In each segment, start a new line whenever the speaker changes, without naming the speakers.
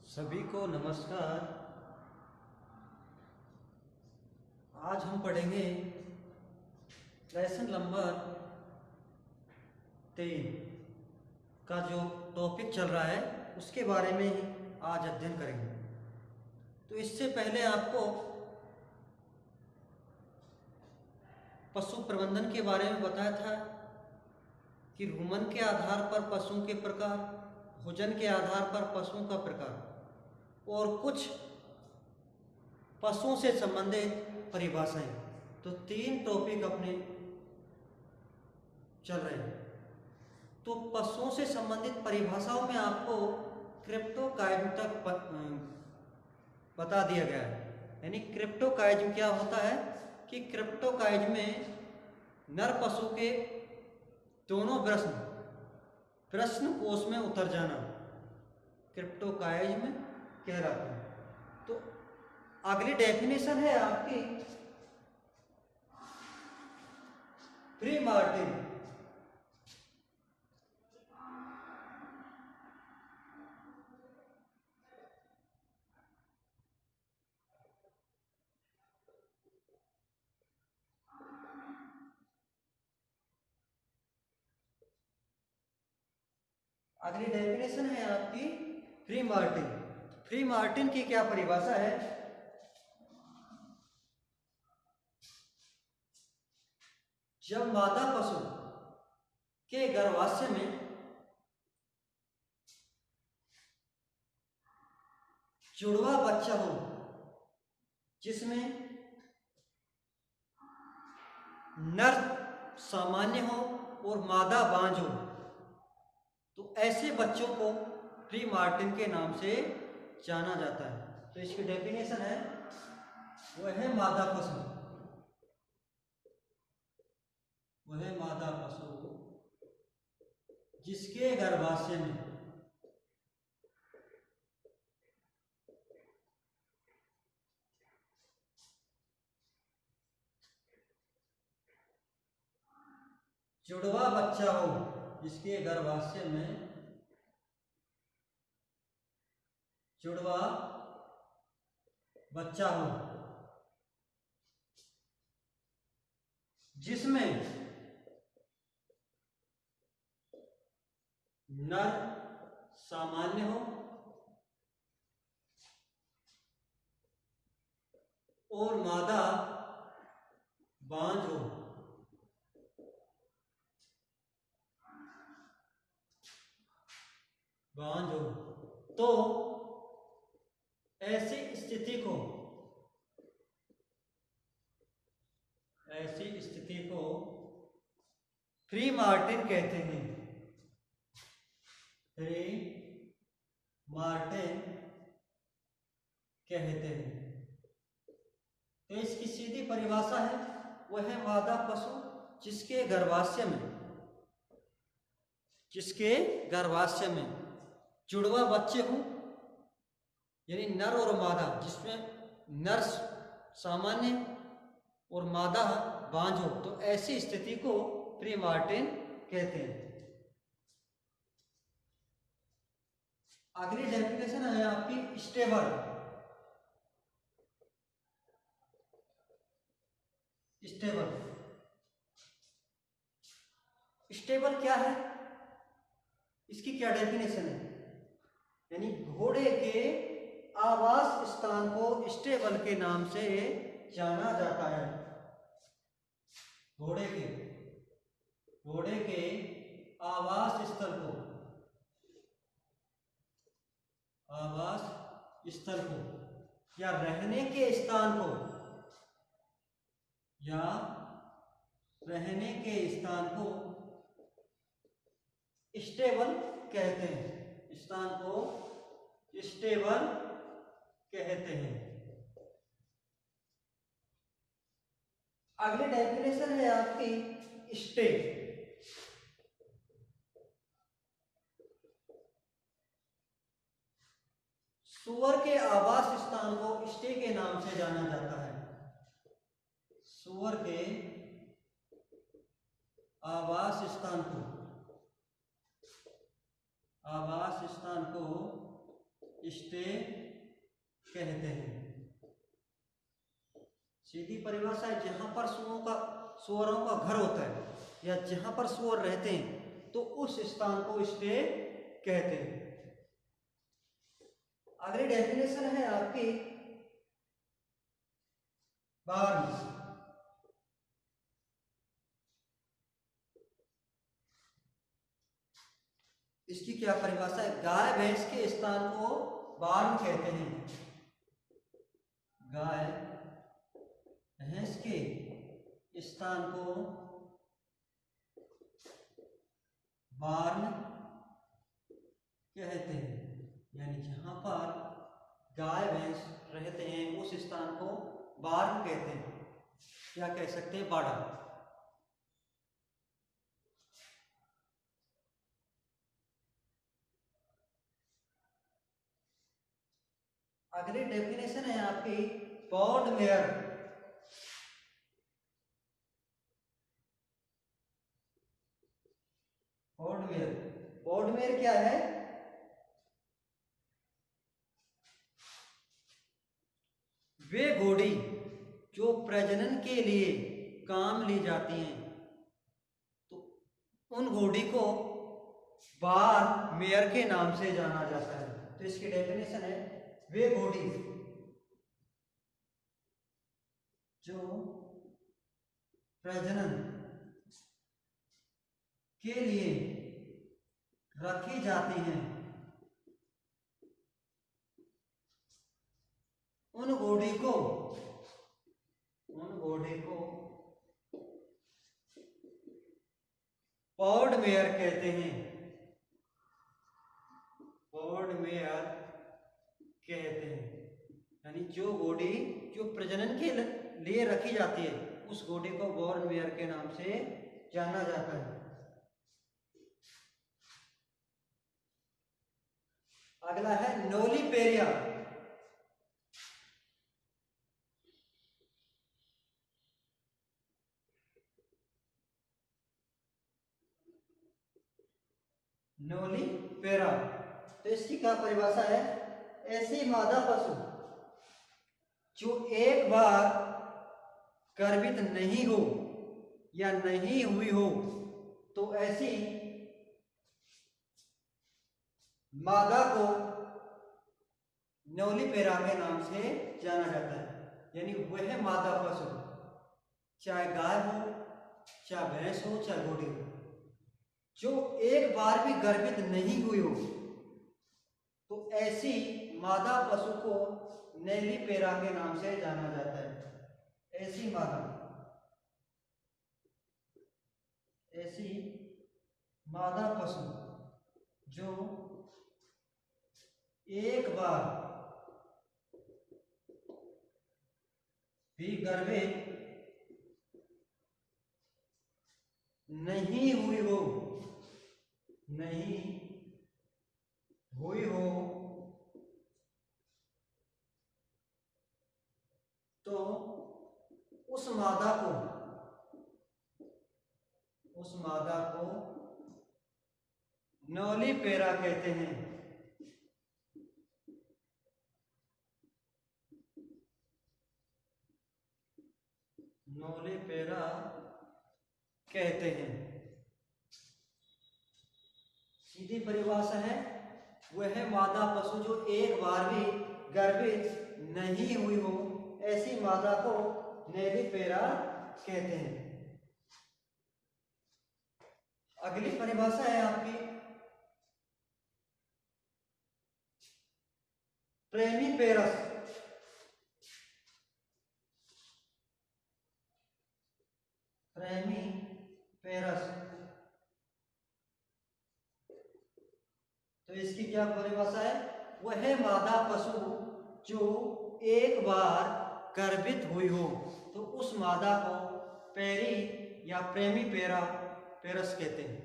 सभी को नमस्कार। आज हम पढ़ेंगे लेसन नंबर 3 का जो टॉपिक चल रहा है उसके बारे में ही आज अध्ययन करेंगे। तो इससे पहले आपको पशु प्रबंधन के बारे में बताया था कि रुमन के आधार पर पशुओं के प्रकार, भोजन के आधार पर पशुओं का प्रकार और कुछ पशुओं से संबंधित परिभाषाएं। तो 3 टॉपिक अपने चल रहे हैं। तो पशुओं से संबंधित परिभाषाओं में आपको क्रिप्टोकाइज्म तक बता दिया गया है। यानी क्रिप्टोकाइज्म क्या होता है कि क्रिप्टोकाइज्म में नर पशु के दोनों प्रश्न कोश में उतर जाना क्रिप्टोकाइज्म कहलाता है। तो अगली डेफिनेशन है आपकी फ्री मार्टिन। अगली डेफिनेशन है आपकी फ्री मार्टिन। फ्री मार्टिन की क्या परिभाषा है? जब मादा पशु के गर्भाशय में जुड़वा बच्चा हो जिसमें नर सामान्य हो और मादा बांझ हो, तो ऐसे बच्चों को फ्री मार्टिन के नाम से जाना जाता है। तो इसकी डेफिनेशन है वह है मादा पशु, जिसके गर्भाशय में जुड़वा बच्चा हो, जिसके गर्भाशय में जुड़वा बच्चा हो, जिसमें नर सामान्य हो और मादा बांझ हो। तो ऐसी स्थिति को फ्री मार्टिन कहते हैं। फ्री मार्टिन कहते हैं। तो इसकी सीधी परिभाषा है वह है मादा पशु जिसके गर्भाशय में जुड़वा बच्चे हों, यानी नर और मादा, जिसमें नर सामान्य और मादा बांझ हो, तो ऐसी स्थिति को फ्री मार्टिन कहते हैं। अगली डेफिनेशन है आपकी स्टेबल। स्टेबल क्या है? इसकी क्या डेफिनेशन है? यानी घोड़े के आवास स्थान को स्टेबल के नाम से जाना जाता है। घोड़े के आवास स्थल को या रहने के स्थान को स्टेबल कहते हैं। स्थान को स्टेबल कहते हैं। अगली डेफिनेशन है आपकी स्टे। सूअर के आवास स्थान को स्टे के नाम से जाना जाता है। सूअर के आवास स्थान को स्टे कहते हैं। सीधी परिभाषा है, जहां पर सुअरों का घर होता है या जहां पर सुअर रहते हैं तो उस स्थान को स्टे कहते हैं। अगली डेफिनेशन है आपकी बार्न। इसकी क्या परिभाषा है? गाय भैंस के स्थान को बार्न कहते हैं। गाय भैंस के स्थान को बार्न कहते हैं, यानी जहां पर गाय भैंस रहते हैं उस स्थान को बार्न कहते हैं। क्या कह सकते हैं? बाड़ा। अगली डेफिनेशन है आपकी पॉड मेयर। पॉडमेयर, पॉडमेयर क्या है? वे घोड़ी जो प्रजनन के लिए काम ली जाती हैं, तो उन घोड़ी को बार मेयर के नाम से जाना जाता है। तो इसकी डेफिनेशन है, वे घोड़ी जो प्रजनन के लिए रखी जाती हैं, उन घोड़ी को पॉड मेयर कहते हैं। पॉड मेयर कहते हैं, यानी जो घोड़ी जो प्रजनन के लिए रखी जाती है उस घोड़ी को बॉर्न मेयर के नाम से जाना जाता है। अगला है नोलिपेरिया। नोलिपेरा, तो इसकी क्या परिभाषा है? ऐसी मादा पशु जो एक बार गर्भित नहीं हो या नहीं हुई हो, तो ऐसी मादा को नोलिपेरा के नाम से जाना जाता है। यानी वह मादा पशु, चाहे गाय हो, चाहे भैंस हो, चाहे घोड़ी हो, जो एक बार भी गर्भित नहीं हुई हो, तो ऐसी मादा पशु को नोलिपेरा के नाम से जाना जाता है। ऐसी मादा पशु जो एक बार भी गर्भित नहीं हुई हो, तो उस मादा को नोलिपेरा कहते हैं। नोलिपेरा कहते हैं। सीधी परिभाषा है, वह मादा पशु जो एक बार भी गर्भित नहीं हुई हो, ऐसी मादा को नोलिपेरा कहते हैं। अगली परिभाषा है आपकी प्रेमीपेरस। तो इसकी क्या परिभाषा है? वह मादा पशु जो एक बार गर्भित हुई हो, तो उस मादा को पेरी या प्रेमीपेरा पेरस कहते हैं।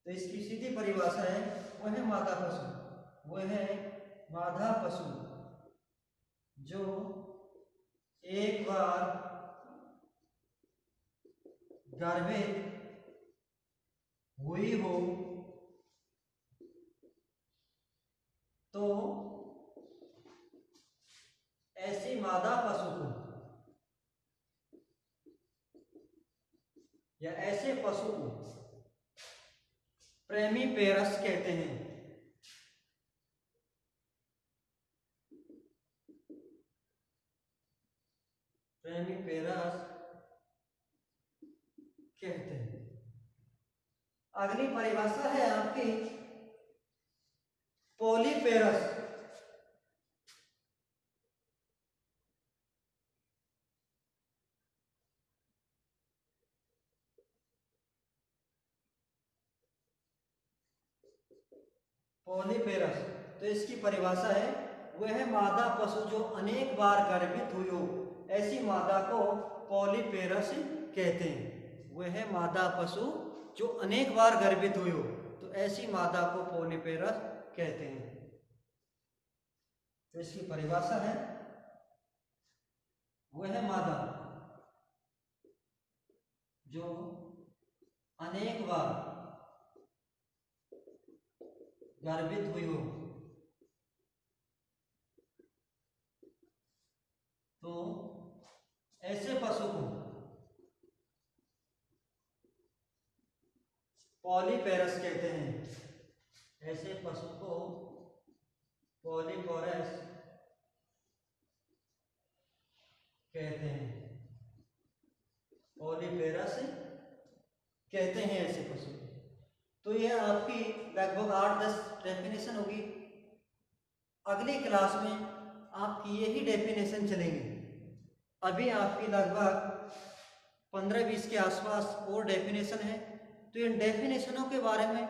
तो इसकी सीधी परिभाषा है, वह मादा पशु जो एक बार गर्भित हुई हो, तो ऐसी मादा पशु को या ऐसे पशु को प्रेमीपेरस कहते हैं। प्रेमीपेरस कहते हैं। अगली परिभाषा है आपकी पॉलीपेरस। पॉलीपेरस, तो इसकी परिभाषा है वह मादा पशु जो अनेक बार गर्भित हुई हो, ऐसी मादा को पॉलीपेरस कहते हैं। वह मादा पशु जो अनेक बार गर्भित हुई हो, तो ऐसी मादा को पॉलीपेरस कहते हैं। तो इसकी परिभाषा है वह मादा जो अनेक बार गर्भित हुई हो, तो ऐसे पशु को पॉलीपेरस कहते हैं। ऐसे पशु को पॉलीपेरस कहते हैं। पॉलीपेरस कहते हैं ऐसे पशु। तो यह आपकी लगभग 8-10 डेफिनेशन होगी। अगली क्लास में आपकी यही डेफिनेशन चलेंगे। अभी आपकी लगभग 15-20 के आसपास और डेफिनेशन है। तो इन डेफिनेशनों के बारे में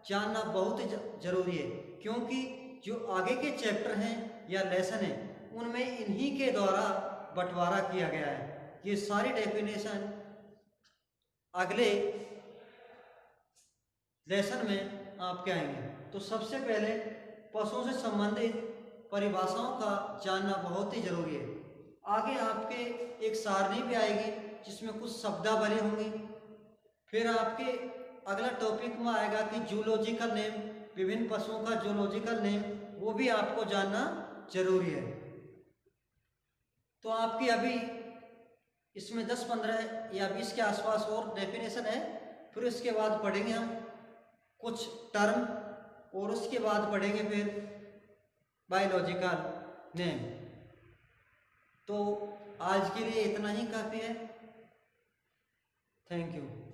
जानना बहुत जरूरी है, क्योंकि जो आगे के चैप्टर हैं या लेसन हैं उनमें इन्हीं के द्वारा बंटवारा किया गया है। ये सारी डेफिनेशन अगले लेसन में आपके आएंगे। तो सबसे पहले पशुओं से संबंधित परिभाषाओं का जानना बहुत ही जरूरी है। आगे आपके एक सारणी भी आएगी जिसमें कुछ शब्दावली होंगी। फिर आपके अगला टॉपिक में आएगा कि जूलॉजिकल नेम, विभिन्न पशुओं का जूलॉजिकल नेम, वो भी आपको जानना जरूरी है। तो आपकी अभी इसमें 10, 15 या 20 के आसपास और डेफिनेशन है। फिर इसके बाद पढ़ेंगे हम कुछ टर्म, और उसके बाद पढ़ेंगे फिर बायोलॉजिकल नेम। तो आज के लिए इतना ही काफ़ी है। Thank you.